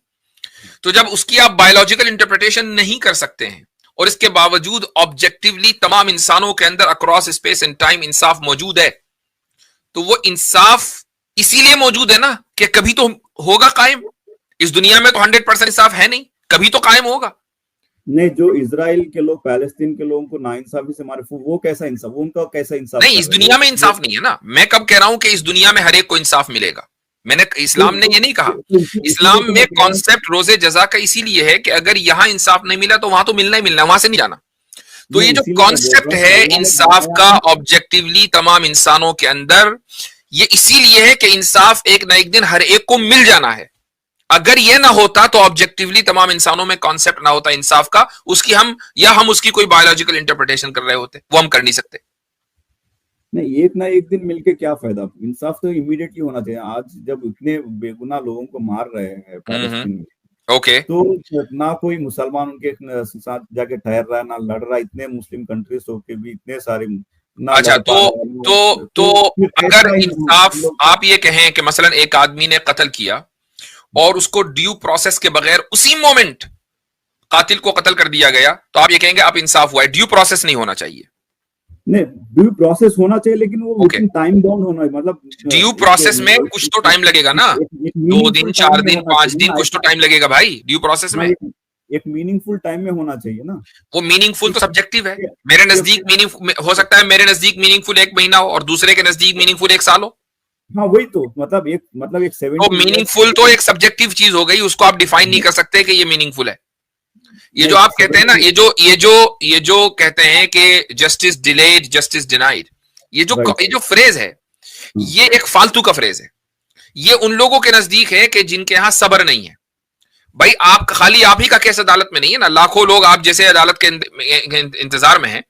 S1: तो जब उसकी आप बायोलॉजिकल इंटरप्रिटेशन नहीं कर सकते हैं और इसके बावजूद ऑब्जेक्टिवली तमाम इंसानों के अंदर अक्रॉस स्पेस एंड टाइम इंसाफ मौजूद है, तो वो इंसाफ इसीलिए मौजूद है ना कि कभी तो होगा कायम। इस दुनिया में तो 100% इंसाफ है नहीं, कभी तो कायम होगा।
S2: नहीं, जो इजराइल के लोग पैलेस्तीन के लोगों को नाइंसाफी से मारे, वो कैसा इंसाफ, वो उनका कैसा इंसाफ
S1: नहीं, इस दुनिया में इंसाफ नहीं है ना। मैं कब कह रहा हूं कि इस दुनिया में हर एक को इंसाफ मिलेगा? मैंने इस्लाम ने ये नहीं कहा। इस्लाम में कॉन्सेप्ट रोजे जजा का इसीलिए है कि अगर यहां इंसाफ नहीं मिला तो वहां तो मिलना ही मिलना, वहां से नहीं जाना। तो ये जो कॉन्सेप्ट है इंसाफ का ऑब्जेक्टिवली तमाम इंसानों के अंदर, ये इसीलिए है कि इंसाफ एक ना एक दिन हर एक को मिल जाना है। अगर ये ना होता तो ऑब्जेक्टिवली तमाम इंसानों में कॉन्सेप्ट ना होता इंसाफ का, उसकी हम उसकी कोई बायोलॉजिकल इंटरप्रिटेशन कर रहे होते, वो हम कर नहीं सकते।
S2: नहीं, एक ना एक दिन मिलके क्या फायदा? इंसाफ तो इमीडिएटली होना चाहिए। आज जब इतने बेगुनाह लोगों को मार रहे हैं पैलेस्तीन में,
S1: ओके,
S2: तो ना कोई मुसलमान उनके साथ जाके ठहर रहा है, ना लड़ रहा है। इतने मुस्लिम कंट्रीज होके भी इतने सारे ना
S1: अच्छा,
S2: लड़ पा रहे हैं।
S1: तो
S2: फिर
S1: अगर
S2: कैसा
S1: इंसाफ,
S2: लोग-
S1: आप ये कहें कि मसलन एक आदमी ने कत्ल किया और उसको ड्यू प्रोसेस के बगैर उसी मोमेंट कातिल को कत्ल कर दिया गया, तो आप ये कहेंगे आप इंसाफ हुआ है। ड्यू प्रोसेस नहीं होना चाहिए।
S2: नहीं, ड्यू प्रोसेस होना चाहिए, लेकिन वो
S1: Okay.
S2: टाइम बाउंड होना है। मतलब
S1: ड्यू प्रोसेस में कुछ तो टाइम लगेगा ना, 2 दिन 4 दिन 5 दिन, कुछ तो टाइम लगेगा भाई ड्यू प्रोसेस में।
S2: एक मीनिंगफुल टाइम में होना चाहिए ना।
S1: वो मीनिंगफुल तो सब्जेक्टिव है। मेरे नजदीक मीनिंग हो सकता है, मेरे नजदीक मीनिंगफुल 1 महीना हो और दूसरे के नजदीक मीनिंगफुल 1 साल हो।
S2: हाँ, वही तो मतलब एक 70
S1: तो मीनिंगफुल तो एक सब्जेक्टिव चीज हो गई, उसको आप डिफाइन नहीं कर सकते कि ये मीनिंगफुल है। ये जो आप कहते हैं ना, ये जो कहते हैं कि जस्टिस डिलेड जस्टिस डिनाइड, ये जो फ्रेज है, ये एक फालतू का फ्रेज है। ये उन लोगों के नजदीक है कि जिनके यहां सब्र नहीं है। भाई आप खाली आप ही का केस अदालत में नहीं है ना, लाखों लोग आप जैसे अदालत के इंतजार में हैं।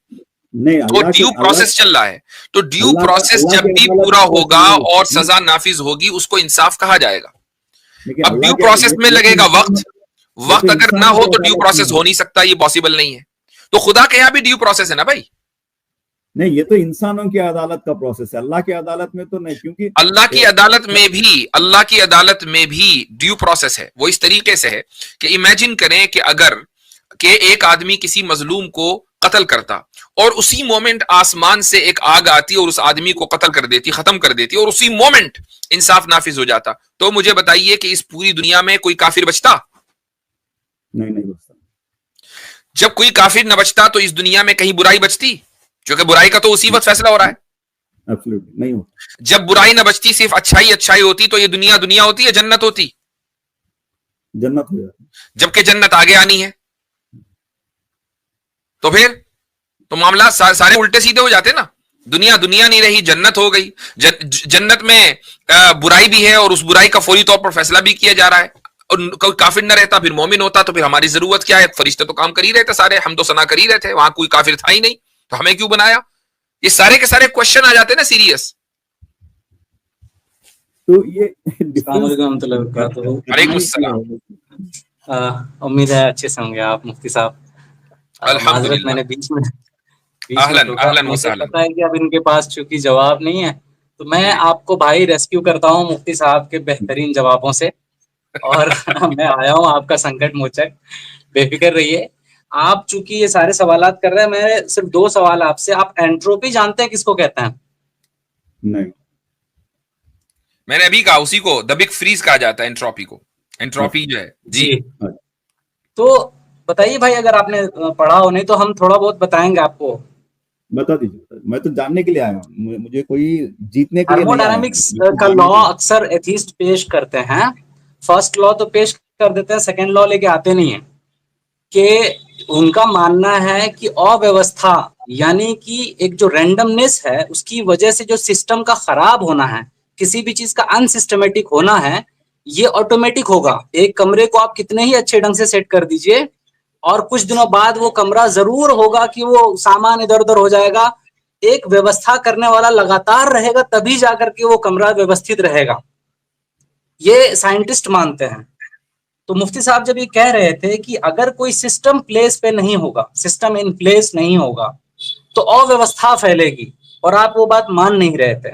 S2: नहीं,
S1: तो ड्यू प्रोसेस चल रहा है। तो ड्यू प्रोसेस जब भी पूरा होगा और सजा नाफिज होगी, उसको इंसाफ कहा जाएगा। अब ड्यू प्रोसेस में लगेगा वक्त अगर ना हो तो ड्यू प्रोसेस हो नहीं सकता, ये पॉसिबल नहीं है। तो खुदा के यहां भी ड्यू प्रोसेस है ना भाई।
S2: नहीं, ये तो इंसानों की अदालत का प्रोसेस है, अल्लाह की अदालत में तो नहीं। क्योंकि
S1: अल्लाह की अदालत में भी ड्यू प्रोसेस है। वो इस तरीके से है कि इमेजिन करें कि अगर एक आदमी किसी मजलूम को कत्ल करता और उसी मोमेंट आसमान से एक आग आती और उस आदमी को कत्ल कर देती, खत्म कर देती, और उसी मोमेंट इंसाफ नाफिज हो जाता, तो मुझे बताइए कि इस पूरी दुनिया में कोई काफिर बचता?
S2: नहीं बचता।
S1: जब कोई काफिर न बचता तो इस दुनिया में कहीं बुराई बचती? क्योंकि बुराई का तो उसी वक्त फैसला हो रहा है।
S2: एब्सोल्युटली नहीं होता।
S1: जब बुराई न बचती, सिर्फ अच्छाई होती, तो ये दुनिया होती है, जन्नत होती?
S2: जन्नत हो जाती।
S1: जबकि जन्नत आगे आनी है। तो फिर तो मामला सारे उल्टे सीधे हो जाते ना। दुनिया नहीं रही, जन्नत हो गई। जन्नत में बुराई भी है और उस बुराई का फौरी तौर पर फैसला भी किया जा रहा है। और कोई काफिर न रहता, फिर मोमिन होता, तो फिर हमारी जरूरत क्या है? फरिश्ते तो काम कर ही रहे थे सारे, हम तो सना कर ही रहे थे, वहां कोई काफिर था ही नहीं, तो हमें क्यों बनाया? ये सारे के सारे क्वेश्चन आ जाते हैं ना सीरियस।
S2: तो ये
S1: वालेकुम अस्सलाम।
S3: उम्मीद है अच्छे से होंगे आप मुफ्ती साहब।
S1: अल्हम्दुलिल्लाह।
S3: मैंने बीच में
S1: अहलन
S3: मुझे
S1: वसहलन।
S3: पता है कि अब इनके पास चूंकि जवाब नहीं है, तो मैं आपको भाई रेस्क्यू करता हूँ मुफ्ती साहब के बेहतरीन जवाबों से। और मैं आया हूँ आपका संकट मोचक, बेफिक्र रहिए। आप चूंकि ये सारे सवालात कर रहे हैं, मैं सिर्फ 2 सवाल आपसे। आप एंट्रोपी जानते हैं किसको कहते हैं?
S2: नहीं।
S1: मैंने अभी कहा, उसी को द बिग फ्रीज कहा जाता है, एंट्रोपी को। एंट्रोपी जो है जी।
S3: तो बताइए भाई, अगर आपने पढ़ा हो, नहीं तो हम थोड़ा बहुत बताएंगे आपको।
S2: बता दीजिए, मैं तो जानने के लिए आया हूँ, मुझे कोई जीतने के लिए नहीं आया।
S3: थर्मोडायनामिक्स का लॉ अक्सर एथिस्ट पेश करते हैं। फर्स्ट लॉ तो पेश कर देते हैं, सेकंड लॉ लेके आते नहीं है। कि उनका मानना है कि अव्यवस्था यानी कि एक जो रैंडमनेस है, उसकी वजह से जो सिस्टम का खराब होना है, किसी भी चीज का अनसिस्टमेटिक होना है, ये ऑटोमेटिक होगा। एक कमरे को आप कितने ही अच्छे ढंग से सेट कर दीजिए, और कुछ दिनों बाद वो कमरा जरूर होगा कि वो सामान इधर उधर हो जाएगा। एक व्यवस्था करने वाला लगातार रहेगा, तभी जाकर के वो कमरा व्यवस्थित रहेगा। ये साइंटिस्ट मानते हैं। तो मुफ्ती साहब जब ये कह रहे थे कि अगर कोई सिस्टम प्लेस पे नहीं होगा, सिस्टम इन प्लेस नहीं होगा, तो अव्यवस्था फैलेगी, और आप वो बात मान नहीं रहे थे।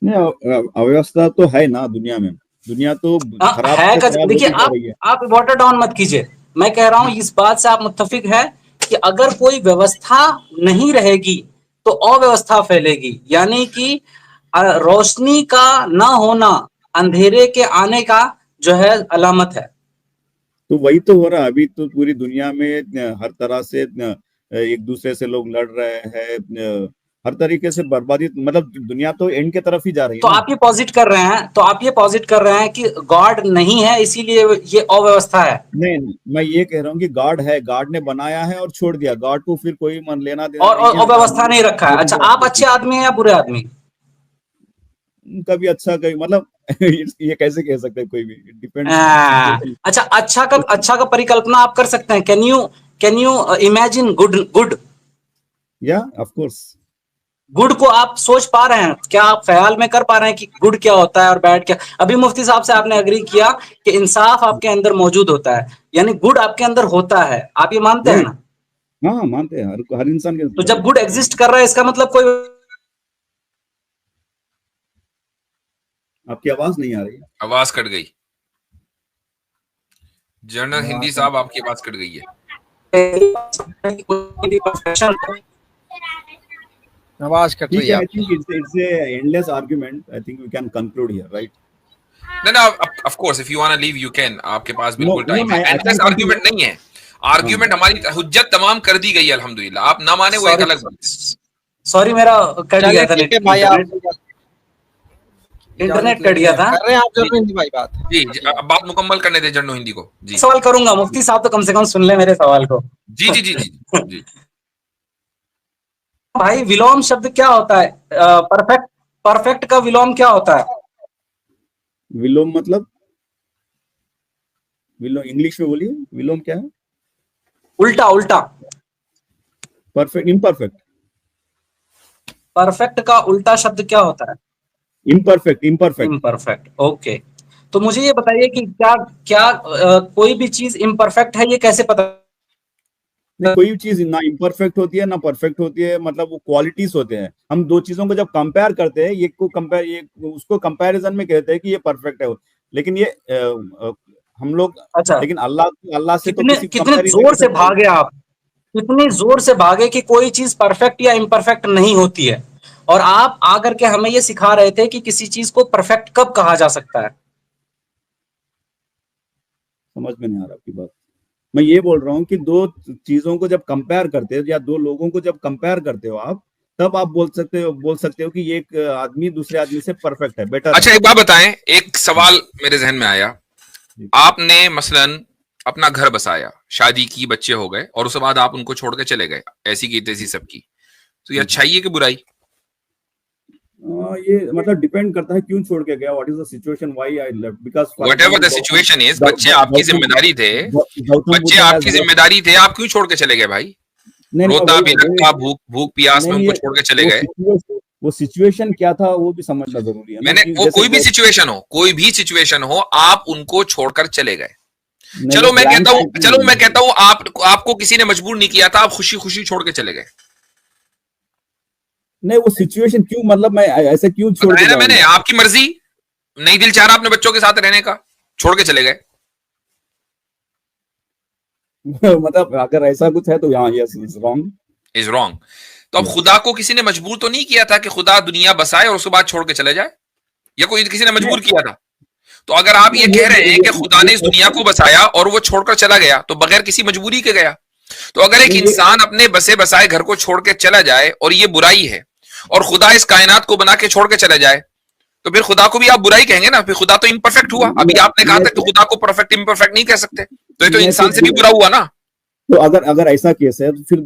S2: नहीं, अव्यवस्था तो है ना दुनिया में। दुनिया तो
S3: हाँ,
S2: खराब
S3: है
S2: से
S3: का
S2: खराब
S3: देखिए,
S2: होती जा रही है।
S3: आप वाटर डाउन मत कीजिए। मैं कह रहा हूं इस बात से आप मुत्तफिक है कि अगर कोई व्यवस्था नहीं रहेगी तो अव्यवस्था फैलेगी, यानी कि रोशनी का ना होना अंधेरे के आने का जो है अलामत है।
S2: तो वही तो हो रहा है अभी तो पूरी दुनिया में हर तरह से एक दूसरे से लोग लड़ रहे हैं, हर तरीके से बर्बादी, मतलब दुनिया तो एंड के तरफ ही जा रही
S3: तो
S2: है ना।
S3: आप ये पॉजिट कर रहे हैं, तो आप ये पॉजिट कर रहे हैं कि गॉड नहीं है इसीलिए ये अव्यवस्था है।
S2: नहीं नहीं, मैं ये कह रहा हूँ कि गॉड है, गॉड ने बनाया है और छोड़ दिया, गॉड को फिर कोई मन लेना देना नहीं
S3: और
S2: है, गॉड
S3: अव्यवस्था
S2: ने
S3: नहीं रखा है।
S2: जो भी
S3: अच्छा, आप अच्छे
S2: किया,
S3: आदमी हैं या बुरे आदमी?
S2: कभी अच्छा कभी मतलब ये कैसे कह सकते हैं कोई भी, डिपेंड्स सिचुएशन।
S3: अच्छा, अच्छा का परिकल्पना आप कर सकते हैं। Can you imagine good?
S2: या ऑफ कोर्स।
S3: गुड को आप सोच पा रहे हैं क्या? आप ख्याल में कर पा रहे हैं कि गुड क्या होता है और बैड क्या? अभी मुफ्ती साहब से आपने एग्री किया कि इंसाफ आपके अंदर मौजूद होता है, यानी गुड आपके अंदर होता है। आप ये मानते हैं
S2: राइट,
S3: ना?
S2: हाँ मानते हैं, हर इंसान के
S3: तो
S2: अंदर
S3: जब
S2: होता
S3: गुड
S2: है।
S3: एग्जिस्ट कर रहा है इसका मतलब कोई
S2: आपकी आवाज नहीं आ रही है।
S1: आवाज कट गई। जनरल हिंदी
S2: आवाज
S1: साहब, आपकी आवाज कट गई है।
S3: परफेक्शन
S4: आवाज कट रही
S2: ठीक
S4: है
S2: है, आई
S4: आपकी।
S2: Think it's a endless argument, I think we can conclude here, right?
S1: ना ना, of course if you want to leave you can, आपके पास
S2: नो
S1: बिल्कुल
S2: नो,
S1: टाइम है।
S2: I
S1: endless
S2: can conclude.
S1: Argument नहीं है, आर्ग्यूमेंट हमारी हुज्जत तमाम कर दी गई है अल्हम्दुलिल्लाह। आप ना माने वो एक अलग बात है।
S3: सॉरी मेरा कट
S4: चलिए
S3: गया था,
S4: ठीक है भाई, आप
S3: इंटरनेट कट गया था।
S4: कर रहे हैं आप
S1: जी
S4: जरूर हिंदी भाई बात।
S1: जी जी, अब बात मुकम्मल करने दे जन्नो हिंदी को। जी
S3: सवाल करूंगा, मुफ्ती साहब तो कम से कम सुन ले मेरे सवाल को।
S1: जी जी जी जी जी।
S3: भाई, विलोम शब्द क्या होता है? परफेक्ट परफेक्ट का विलोम क्या होता है?
S2: विलोम मतलब, विलोम इंग्लिश में बोलिए, विलोम क्या है?
S3: उल्टा उल्टा।
S2: Perfect, imperfect.
S3: परफेक्ट का उल्टा शब्द क्या होता है?
S2: Imperfect, imperfect.
S3: इम्परफेक्ट। ओके, तो मुझे ये बताइए कि क्या क्या कोई भी चीज इम्परफेक्ट है ये कैसे पता?
S2: नहीं, कोई भी चीज ना इम्परफेक्ट होती है ना परफेक्ट होती है, मतलब वो क्वालिटीज होते हैं। हम दो चीजों को जब कंपेयर करते हैं, ये उसको कंपैरिजन में कहते हैं कि ये परफेक्ट है, लेकिन ये हम लोग,
S3: अच्छा,
S2: लेकिन अल्लाह अल्लाह से तो
S3: कितने
S2: किसी को
S3: कितने
S2: कंपेयर ही नहीं
S3: जोर
S2: कर
S3: से
S2: सकते।
S3: भागे आप, कितने जोर से भागे कि कोई चीज परफेक्ट या इम्परफेक्ट नहीं होती है, और आप आकर के हमें ये सिखा रहे थे कि किसी चीज को परफेक्ट कब कहा जा सकता है।
S2: समझ में नहीं आ रहा आपकी बात। मैं ये बोल रहा हूँ कि दो चीजों को जब कंपेयर करते हो या दो लोगों को जब कंपेयर करते हो आप, तब आप बोल सकते हो कि ये एक आदमी दूसरे आदमी से परफेक्ट है, बेटर
S1: अच्छा,
S2: है।
S1: एक बात बताएं, एक सवाल मेरे जहन में आया। आपने मसलन अपना घर बसाया, शादी की, बच्चे हो गए, और उसके बाद आप उनको छोड़ के चले गए, ऐसी की तैसी सबकी, तो ये अच्छाई है कि बुराई?
S2: ये मतलब डिपेंड करता है क्यों छोड़ के गया, what is the situation, why I left, because for
S1: what ever the
S2: example
S1: situation is, बच्चे आपकी जिम्मेदारी थे,
S2: गौतम
S1: बच्चे
S2: बुद्ध हैज
S1: आपकी जिम्मेदारी थे, आप क्यों छोड़ के चले गए भाई?
S2: नहीं नहीं,
S1: रोता
S2: वही
S1: बिलखता, भूख भूख प्यास में
S2: नहीं,
S1: उनको
S2: ये
S1: छोड़ के चले गए।
S2: वो सिचुएशन क्या था वो भी समझना जरूरी है ना,
S1: मैंने
S2: कि
S1: वो
S2: जैसे
S1: कोई भी सिचुएशन हो, कोई भी सिचुएशन हो, आप उनको छोड़कर चले गए।
S2: नहीं,
S1: चलो मैं
S2: ब्लैंक
S1: कहता हूं,
S2: स्टेटमेंट
S1: चलो
S2: नहीं
S1: मैं
S2: है।
S1: कहता हूं आपको किसी ने मजबूर नहीं किया था, आप खुशी खुशी छोड़ के चले गए।
S2: नहीं, वो सिचुएशन क्यों, मतलब मैं ऐसे क्यों छोड़ के
S1: बताया ना मैंने,
S2: जाऊंगा?
S1: आपकी मर्जी, नहीं दिल चाह रहा अपने बच्चों के साथ रहने का, छोड़ के चले गए।
S2: मतलब अगर ऐसा कुछ है तो यहाँ yes is wrong.
S1: Is wrong. तो अब खुदा को किसी ने मजबूर तो नहीं किया था कि खुदा दुनिया बसाए और उसके बाद छोड़ के चले जाए, या कोई किसी ने मजबूर किया था? तो अगर आप ये कह रहे हैं कि खुदा ने इस दुनिया को बसाया और वो छोड़कर चला गया, तो बगैर किसी मजबूरी के गया। तो अगर एक इंसान अपने बसे बसाए घर को छोड़ के चला जाए और ये बुराई है, और खुदा इस कायनात को बना के छोड़ के चला जाए, तो फिर खुदा को भी आप बुराई कहेंगे ना, फिर खुदा तो इम्परफेक्ट हुआ। अभी आपने कहा था कि खुदा को परफेक्ट इम्परफेक्ट नहीं कह सकते, तो ये तो इंसान से भी बुरा हुआ ना।
S2: तो अगर ऐसा केस है तो फिर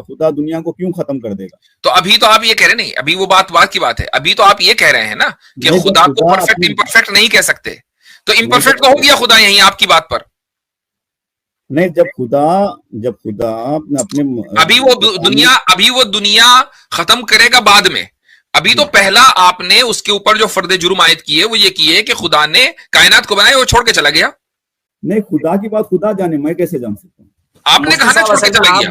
S2: खुदा दुनिया को क्यों खत्म कर देगा?
S1: तो अभी तो आप ये कह रहे नहीं, अभी वो बात की बात है, अभी तो आप ये कह रहे हैं ना कि
S2: नहीं,
S1: खुदा को परफेक्ट इम्परफेक्ट नहीं कह सकते, तो इम्परफेक्ट तो हो गया खुदा यहीं आपकी बात पर।
S2: नहीं, जब खुदा अपने
S1: अभी वो दुनिया खत्म करेगा बाद में। अभी तो पहला आपने उसके ऊपर जो फर्द जुर्म आयद किए वो ये किए कि खुदा ने कायनात को बनाया, वो छोड़ के चला गया।
S2: नहीं, खुदा की बात खुदा जाने, मैं कैसे जान सकता हूँ?
S1: आपने कहा ना छोड़ के चला गया।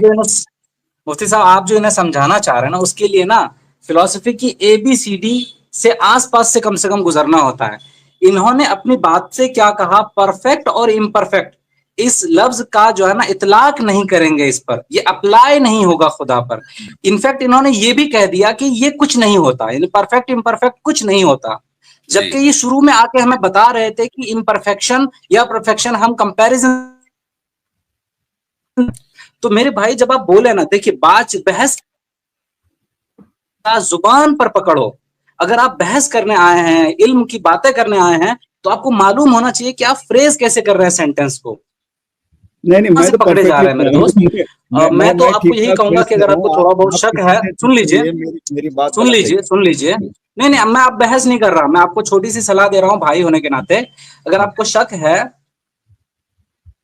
S3: मुफ्ती साहब, आप जो इन्हें समझाना चाह रहे हैं ना, उसके लिए ना फिलॉसफी की ABCD से आसपास से कम गुजरना होता है। इन्होंने अपनी बात से क्या कहा, परफेक्ट और इम्परफेक्ट, इस लफ्ज का जो है ना इतलाक नहीं करेंगे इस पर, ये अप्लाई नहीं होगा खुदा पर। इनफैक्ट इन्होंने ये भी कह दिया कि ये कुछ नहीं होता, यानी परफेक्ट इम्परफेक्ट कुछ नहीं होता, जबकि ये शुरू में आके हमें बता रहे थे कि इम्परफेक्शन या परफेक्शन हम कंपैरिजन। तो मेरे भाई जब आप बोले ना, देखिए बात बहस जुबान पर पकड़ो, अगर आप बहस करने आए हैं, इल्म की बातें करने आए हैं, तो आपको मालूम होना चाहिए कि आप फ्रेज कैसे कर रहे हैं सेंटेंस को।
S2: नहीं मैं तो
S3: पकड़े जा रहे हैं मेरे दोस्त। मैं तो आपको यही कहूंगा कि अगर आपको थोड़ा बहुत शक है, सुन लीजिए
S2: मेरी बात
S3: सुन लीजिए। नहीं मैं आप बहस नहीं कर रहा, मैं आपको छोटी सी सलाह दे रहा हूं भाई होने के नाते। अगर आपको शक है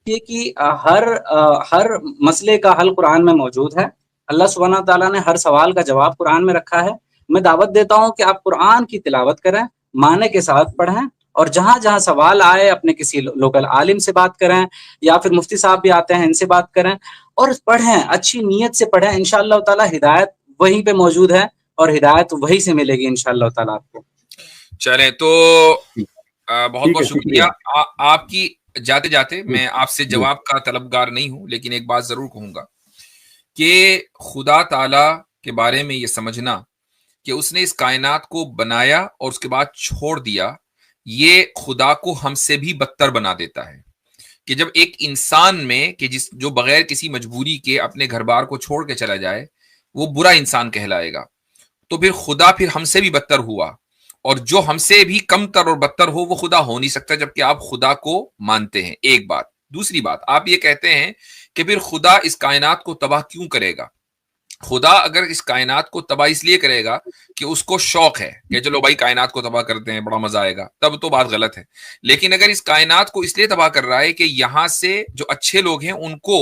S3: कि हर मसले का हल कुरान में मौजूद है, अल्लाह सुब्हानहू व तआला ने हर सवाल का जवाब कुरान में रखा है, मैं दावत देता हूं कि आप कुरान की तिलावत करें, माने के साथ पढ़ें, और जहां जहां सवाल आए अपने किसी लोकल आलिम से बात करें, या फिर मुफ्ती साहब भी आते हैं इनसे बात करें, और पढ़ें, अच्छी नीयत से पढ़ें। इंशाअल्लाह ताला हिदायत वहीं पे मौजूद है और हिदायत वहीं से मिलेगी इंशाअल्लाह ताला आपको।
S1: चलें तो बहुत बहुत शुक्रिया। आपकी जाते जाते मैं आपसे जवाब का तलबगार नहीं हूं, लेकिन एक बात जरूर कहूंगा कि खुदा ताला के बारे में ये समझना कि उसने इस कायनात को बनाया और उसके बाद छोड़ दिया, ये खुदा को हमसे भी बदतर बना देता है। कि जब एक इंसान में कि जो बगैर किसी मजबूरी के अपने घर बार को छोड़ के चला जाए, वो बुरा इंसान कहलाएगा। तो फिर खुदा फिर हमसे भी बदतर हुआ, और जो हमसे भी कमतर और बदतर हो वो खुदा हो नहीं सकता, जबकि आप खुदा को मानते हैं। एक बात। दूसरी बात, आप ये कहते हैं कि फिर खुदा इस कायनात को तबाह क्यों करेगा। खुदा अगर इस कायनात को तबाह इसलिए करेगा कि उसको शौक है कि चलो भाई कायनात को तबाह करते हैं, बड़ा मजा आएगा, तब तो बात गलत है। लेकिन अगर इस कायनात को इसलिए तबाह कर रहा है कि यहां से जो अच्छे लोग हैं उनको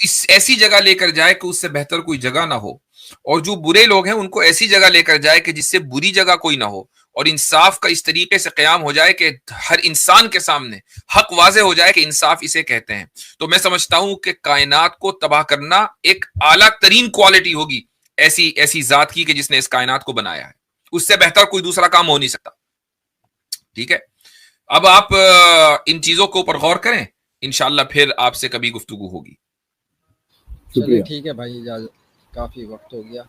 S1: इस ऐसी जगह लेकर जाए कि उससे बेहतर कोई जगह ना हो, और जो बुरे लोग हैं उनको ऐसी जगह लेकर जाए कि जिससे बुरी जगह कोई ना हो, और इंसाफ का इस तरीके से क़याम हो जाए कि हर इंसान के सामने हक वाज़े हो जाए कि इंसाफ इसे कहते हैं। तो मैं समझता हूं कि कायनात को तबाह करना एक आला तरीन क्वालिटी होगी ऐसी जात की कि जिसने इस कायनात को बनाया है। उससे बेहतर कोई दूसरा काम हो नहीं सकता। ठीक है, अब आप इन चीजों के ऊपर गौर करें, इंशाअल्लाह फिर आपसे कभी गुफ्तगू होगी।
S4: चलिए ठीक है भाई, इजाजत, काफी वक्त हो गया।